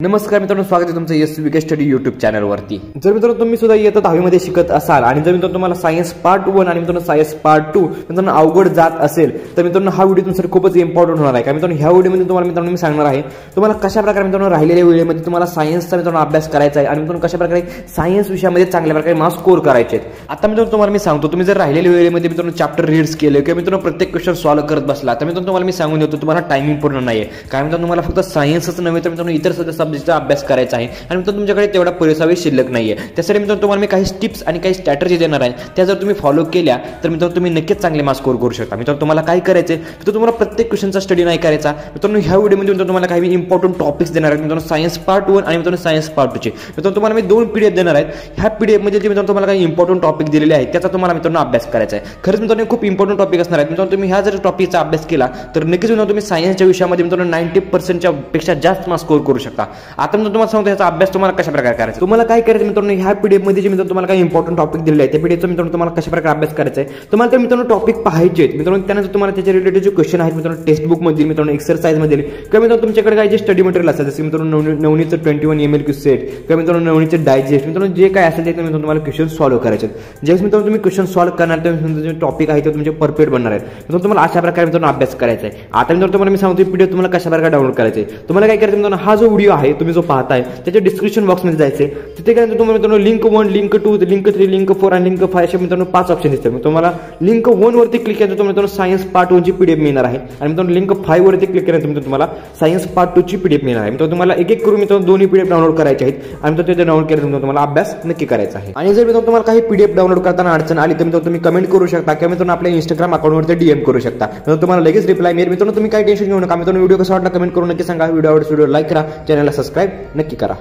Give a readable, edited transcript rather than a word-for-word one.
नमस्कार मित्रांनो, स्वागत आहे तुमचं एसवीके स्टडी यूट्यूब चॅनलवरती। जर मित्रांनो तुम्ही सुद्धा इयत्ता 10वी मध्ये शिकत असाल आणि जर मित्रांनो तुम्हाला सायन्स पार्ट 1 आणि मित्रांनो सायन्स पार्ट 2 मित्रांनो अवघड जात असेल तर मित्रांनो हा व्हिडिओ तुमच्यासाठी खूपच इम्पॉर्टंट होणार आहे। कारण मित्रांनो ह्या व्हिडिओमध्ये तुम्हाला मित्रांनो मी सांगणार आहे तुम्हाला कशा प्रकारे मित्रांनो राहिलेल्या वेळेमध्ये तुम्हाला सायन्सचा मित्रांनो अभ्यास करायचा आहे आणि मित्रांनो कशा प्रकारे सायन्स विषयामध्ये चांगल्या प्रकारे मार्क्स स्कोर करायचे आहेत। आता मित्रांनो तुम्हाला मी सांगतो, तुम्ही जर राहिलेल्या वेळेमध्ये मित्रांनो चॅप्टर रीड्स केले किंवा मित्रांनो प्रत्येक क्वेश्चन सॉल्व्ह करत बसला तर मित्रांनो तुम्हाला मी सांगून देतो तुम्हाला टायमिंग पूर्ण नाहीये। कारण मित्रांनो तुम्हाला फक्त सायन्सच नव्हे तर मित्रांनो इतर सगळ्या सब्जेक्टचा अभ्यास करायचा आहे आणि मित्रांनो तुमच्याकडे तेवढा पुरेसा वेळ शिल्लक नाहीये। त्यासाठी मित्रांनो तुम्हाला मी काही टिप्स आणि काही स्ट्रॅटेजी देणार आहे, त्या जर तुम्ही फॉलो केल्या तर मित्रांनो तुम्ही नक्कीच चांगले मार्क्स स्कोर करू शकता। मित्रांनो तुम्हाला काय करायचे तर तुम्हाला प्रत्येक क्वेश्चनचा स्टडी नाही करायचा। मित्रांनो ह्या व्हिडिओमध्ये मित्रांनो तुम्हाला काही इम्पॉर्टंट टॉपिक्स देणार आहेत मित्रांनो सायन्स पार्ट 1 आणि मित्रांनो सायन्स पार्ट 2 चे। मित्रांनो तुम्हाला मी 2 पीडीएफ देणार आहेत। ह्या पीडीएफ मध्ये जे मित्रांनो तुम्हाला काही इम्पॉर्टंट टॉपिक दिलेले आहेत त्याचा तुम्हाला मित्रांनो अभ्यास करायचा आहे। खरंच मित्रांनो खूप इम्पॉर्टंट टॉपिक असणार आहेत। मित्रांनो तुम्ही ह्या जर टॉपिकचा अभ्यास केला तर नक्कीच मित्रांनो तुम्ही सायन्सच्या विषयामध्ये मित्रांनो 90% च्या पेक्षा जास्त मार्क्स स्कोर करू शकता। आता मित्रांनो तुम्हाला सांगतो याचा अभ्यास तुम्हाला कशा प्रकारे करायचा, तुम्हाला काय करायचं मित्रांनो ह्या पीडीएफ मध्ये जे मित्रांनो तुम्हाला काही इम्पॉर्टंट टॉपिक दिलेले आहेत त्या पीडीएफचा मित्रांनो तुम्हाला कशा प्रकारे अभ्यास करायचा आहे, तुम्हाला तर मित्रांनो टॉपिक पाहायचे आहेत। मित्रांनो त्यानंतर तुम्हाला त्याच्या रिलेटेड जे क्वेश्चन आहेत मित्रांनो टेक्स्ट बुक मध्ये मित्रांनो एक्सरसाइज मध्ये किंवा मित्रांनो तुमच्याकडे काही जे स्टडी मटेरियल असेल जसे मित्रांनो नवनीचं 21 MLQ सेट किंवा मित्रांनो नवनीचे डायजेस्ट मित्रांनो जे काय असेल ते मित्रांनो तुम्हाला क्वेश्चन सॉल्व्ह करायचे आहेत। ज्यावेळेस मित्रांनो तुम्ही क्वेश्चन सॉल्व्ह करणार तर जे टॉपिक आहे ते तुमचे परफेक्ट बनणार आहेत। मित्रांनो तुम्हाला अशा प्रकारे मित्रांनो अभ्यास करायचा आहे। आता मित्रांनो तुम्हाला मी सांगतो पीडीएफ तुम्हाला कशा प्रकारे डाउनलोड करायचे आहे। तुम्हाला काय करायचं मित्रांनो, हा जो व्हिडिओ आहे तुम्ही जो पाहताय त्याच्या डिस्क्रिप्शन बॉक्स मध्ये जायचे, तिथे काय तुम्हाला मित्रांनो लिंक 1 लिंक 2 लिंक 3 लिंक 4 आणि लिंक 5 असे मित्रांनो 5 ऑप्शन दिसतात। तुम्हाला लिंक 1 वरती क्लिक केल्यानंतर तुम्हाला मित्रांनो सायन्स पार्ट 1 ची पीडीएफ मिळणार आहे आणि मित्रांनो लिंक 5 वरती क्लिक केल्यानंतर तुम्हाला सायन्स पार्ट 2 ची पीडीएफ मिळणार आहे। मित्रांनो तुम्हाला एक एक करून मित्रांनो दोन्ही पीडीएफ डाउनलोड करायचे आहेत आणि मित्रांनो ते डाउनलोड केल्यानंतर तुम्हाला अभ्यास नक्की करायचा आहे। आणि जर मित्रांनो तुम्हाला काही पीडीएफ डाउनलोड करताना अडचण आली तर मित्रांनो तुम्ही कमेंट करू शकता किंवा मित्रांनो आपल्या Instagram अकाउंटवरती डीएम करू शकता। मित्रांनो तुम्हाला लगेच रिप्लाय मिळेल। मित्रांनो तुम्ही काही टेन्शन घेऊ नका। मित्रांनो व्हिडिओ कसा वाटला कमेंट करून नक्की सांगा। व्हिडिओ लाईक करा, चॅनलला सबस्क्राइब नक्की करा।